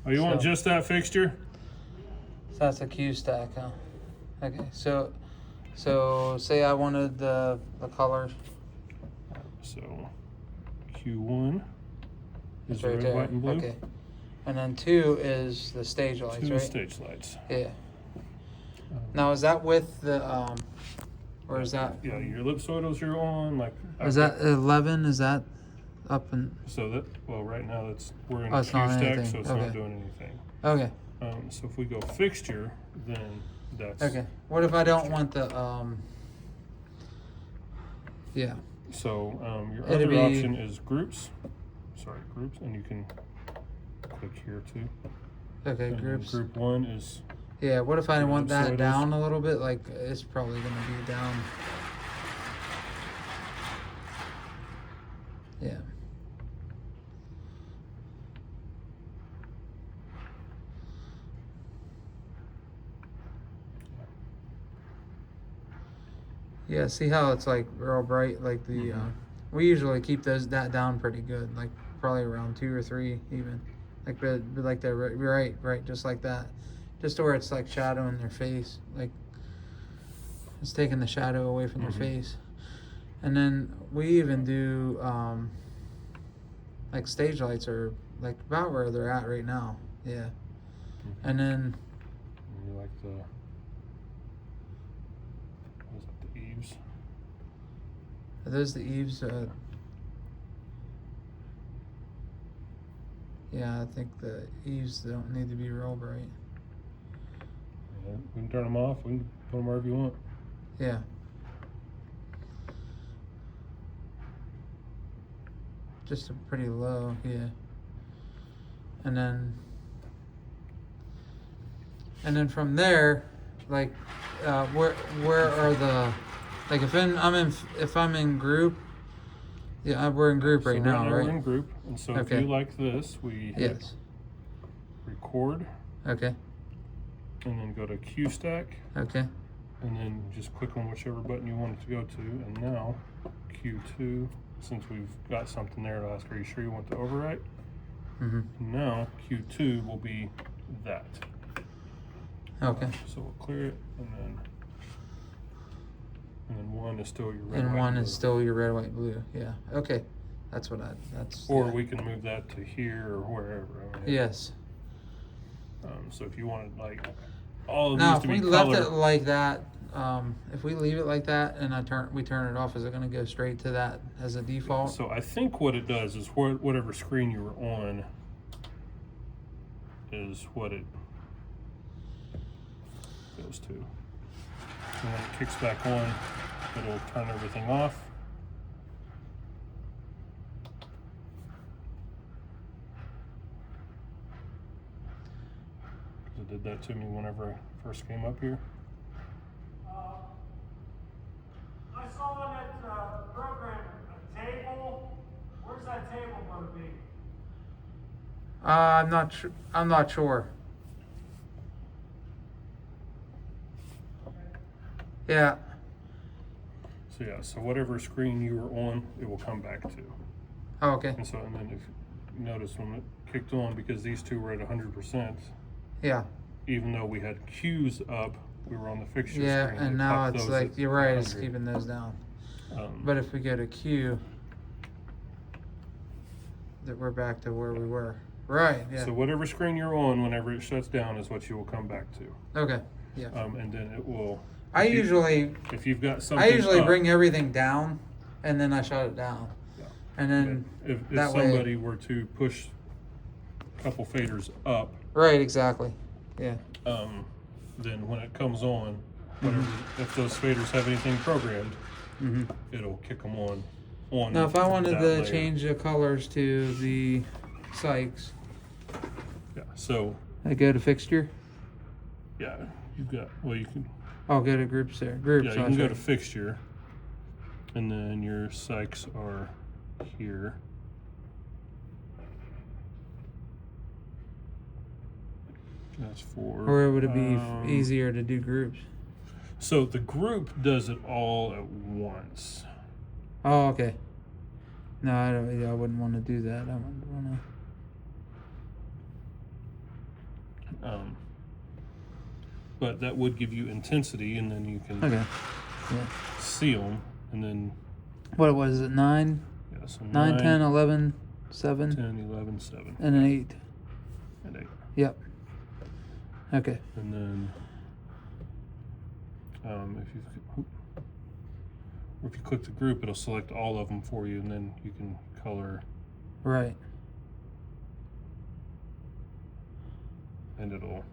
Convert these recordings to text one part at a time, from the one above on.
Oh, you want just that fixture? So that's a Q stack, huh? Okay, so say I wanted the colors. So Q1 It's is right red, there. white, and blue. Okay. And then 2 is the stage lights, 2 right? stage lights. Yeah. Now is that with the or is that? Yeah, your ellipsoidals are on. Like. Is that 11? Is that up and? So that right now we're in Oh, a it's Q not stack, anything. so it's Okay. not doing anything. Okay. So if we go fixture, then that's Okay. What if I don't want the Yeah. So your It'd other be- option is groups. Sorry, groups, and you can click here too. Okay, And then groups. Group 1 is Yeah. What if I Your want that ellipsoidals. down a little bit? Like it's probably gonna be down. Yeah. Yeah, see how it's like real bright, like the we usually keep that down pretty good, like probably around 2 or 3 even, like but like they're right, just like that, just to where it's like shadowing their face, like it's taking the shadow away from their face, and then we even do like stage lights are like about where they're at right now, yeah, and then you like the what is it, the eaves. are those the eaves? Yeah, I think the eaves don't need to be real bright. Yeah, we can turn them off. We can put them wherever you want. Yeah. Just a pretty low, yeah. And then from there, like, where are the, like if I'm in group, yeah, we're in group right now, We're right? in group, and so if Okay. you like this, we hit Yes. record, Okay. and then go to Q stack, Okay. and then just click on whichever button you want it to go to, and now Q2, since we've got something there, it'll ask, are you sure you want to overwrite? Now Q2 will be that. Okay. So we'll clear it, and then 1 is still your red, And white, 1 blue. is still your red, white, blue. Yeah. Okay. That's Or yeah. we can move that to here or wherever. I mean, Yes. So if you wanted like all of Now, these if to be we left color, it like that, if we leave it like that and we turn it off, is it going to go straight to that as a default? so I think what it does is whatever screen you were on is what it goes to. And when it kicks back on, it'll turn everything off. It did that to me whenever I first came up here. I saw on that program a table. Where's that table going to be? I'm not sure. I'm not sure. Yeah. So yeah, so whatever screen you were on, it will come back to. Oh, okay. And so, and then if you notice when it kicked on, because these two were at 100%, Yeah. even though we had Q's up, we were on the fixture Yeah, screen. and It now popped it's those like at you're right. It's 100. keeping those down. Um, But if we go to Q, that we're back to where we were. Right. Yeah. So whatever screen you're on, whenever it shuts down, is what you will come back to. Okay. Yeah. And then it will. I usually If you've got something up, bring everything down, and then I shut it down. Yeah. And then if that way- somebody were to push a couple faders up, right. Exactly. Yeah. then when it comes on, whatever, if those faders have anything programmed, it'll kick them on. Now, if I wanted that to layer. change the colors to the Sykes, Yeah. So I go to fixture. yeah, you've got you can I'll go to groups there. Groups. yeah you can go to fixture, and then your Sykes are here. That's for. Or would it be easier to do groups? So the group does it all at once. Oh, okay. No, I don't. Yeah, I wouldn't want to do that. I wouldn't want to. But that would give you intensity, and then you can Okay. Yeah. see them, and then What was it? 9, yeah, so 9, 10, 11, 7, 10, 11, 7, and an 8. and 8. Yep. Okay. And then if you click the group, it'll select all of them for you, and then you can color, Right. and it'll.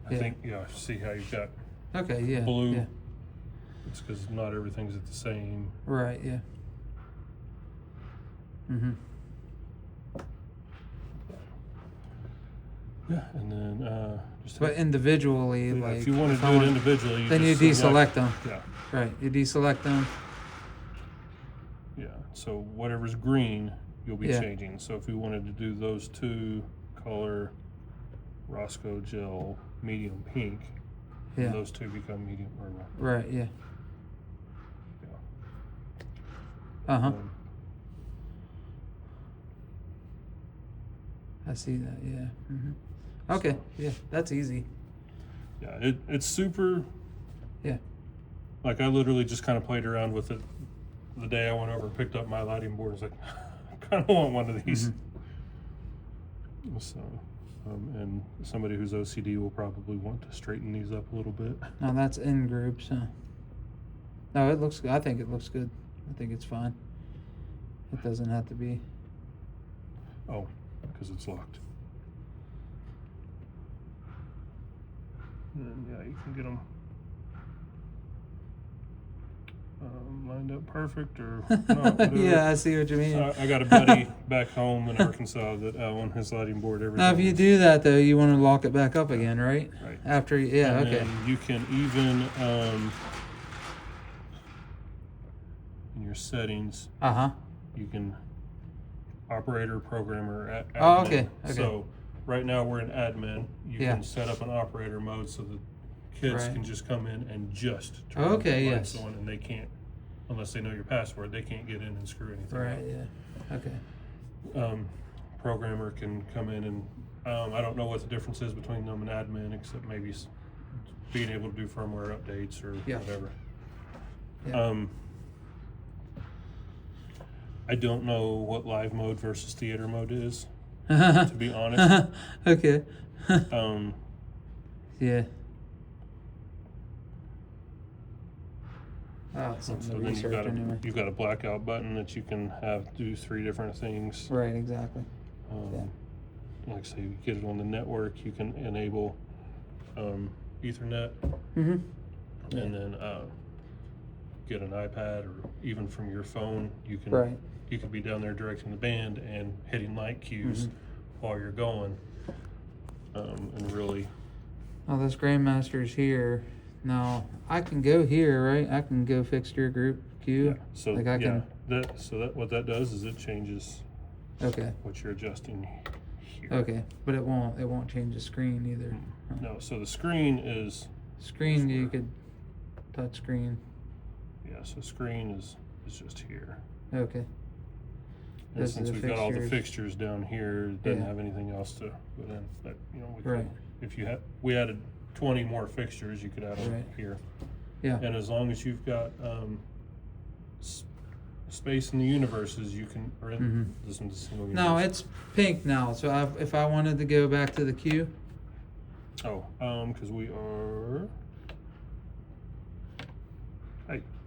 I Yeah. think see how you've got Okay. Yeah. blue. Yeah. It's because not everything's at the same. Right. Yeah. Mhm. Yeah, and then just. But individually, yeah, like if you want to I do it want- individually, then you just deselect them. Yeah, Right. You deselect them. yeah. So whatever's green, you'll be Yeah. changing. So if we wanted to do those two, color Roscoe gel medium pink, Yeah. and those two become medium or Right. Yeah. yeah. Uh huh. Um, I see that. Yeah. Mhm. Okay. Yeah. That's easy. yeah, it's super. Yeah. Like I literally just kind of played around with it the day I went over and picked up my lighting board. It's like I kind of want one of these. So, and somebody who's OCD will probably want to straighten these up a little bit. Now that's in groups. Huh? No, it looks. I think it looks good. I think it's fine. It doesn't have to be. Oh, because it's locked. And yeah, you can get them lined up perfect or not. Whatever. Yeah, I see what you mean. I got a buddy back home in Arkansas that on his lighting board everything. Now, if you do that though, you want to lock it back up again, right? Right. After, yeah, And okay. then you can even in your settings, Uh huh. you can operator, programmer, admin. Oh, okay, okay. So right now we're in admin. You Yeah. can set up an operator mode so the kids Right. can just come in and just turn Okay, the lights yes. on, and they can't, unless they know your password, they can't get in and screw anything Right. up. Yeah. Okay. Programmer can come in and I don't know what the difference is between them and admin, except maybe being able to do firmware updates or Yeah. whatever. Yeah. I don't know what live mode versus theater mode is, to be honest. Okay. Um, Yeah. Oh, it's so something to then research anyway. you've got a blackout button that you can have do 3 different things. Right. Exactly. Like I say, you get it on the network, you can enable Ethernet, Mm-hmm. and then get an iPad, or even from your phone, you can Right. you could be down there directing the band and hitting light cues Mm-hmm. while you're going, and really. Oh, this Grandmaster's here. Now I can go here, right? I can go fixture group queue. So Like I yeah, can. that what that does is it changes Okay. what you're adjusting here. Okay. But it won't change the screen either. Huh. No, so the screen is Screen you could touch screen. so screen is just here. Okay. And Those are since the we've got all the fixtures. fixtures down here, it doesn't Yeah. have anything else to put in. But we Right. could, if we added 20 more fixtures, you could add them Right. here. Yeah. And as long as you've got space in the universes, you can. Or in Mhm. this one's a single No, universe. it's pink now. So if I wanted to go back to the queue. Oh, because we are.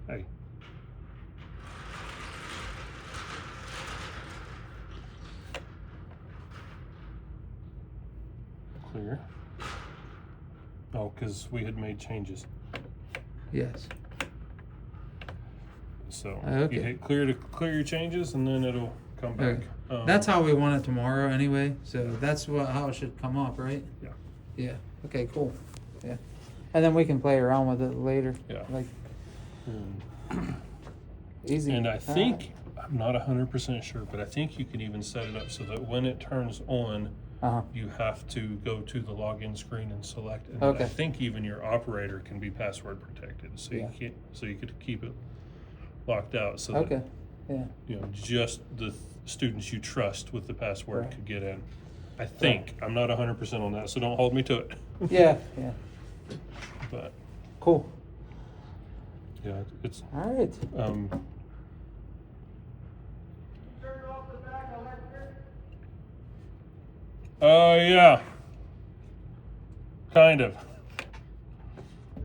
Hey. Clear. Oh, because we had made changes. Yes. So Okay. you hit clear to clear your changes, and then it'll come back. Okay. That's how we want it tomorrow anyway. So that's how it should come up, right? Yeah. Yeah. Okay, cool. Yeah. And then we can play around with it later. Yeah. Like And, easy. and I All think right. I'm not 100% sure, but I think you can even set it up so that when it turns on, Uh-huh. you have to go to the login screen and select. And I Okay. think even your operator can be password protected, so Yeah. you can't. So you could keep it locked out, so Okay. that Yeah. just the students you trust with the password Right. could get in. I think. I'm not 100% on that, so don't hold me to it. Yeah, yeah. But Cool. yeah, it's All right. Turned off the back electric. Yeah. Kind of.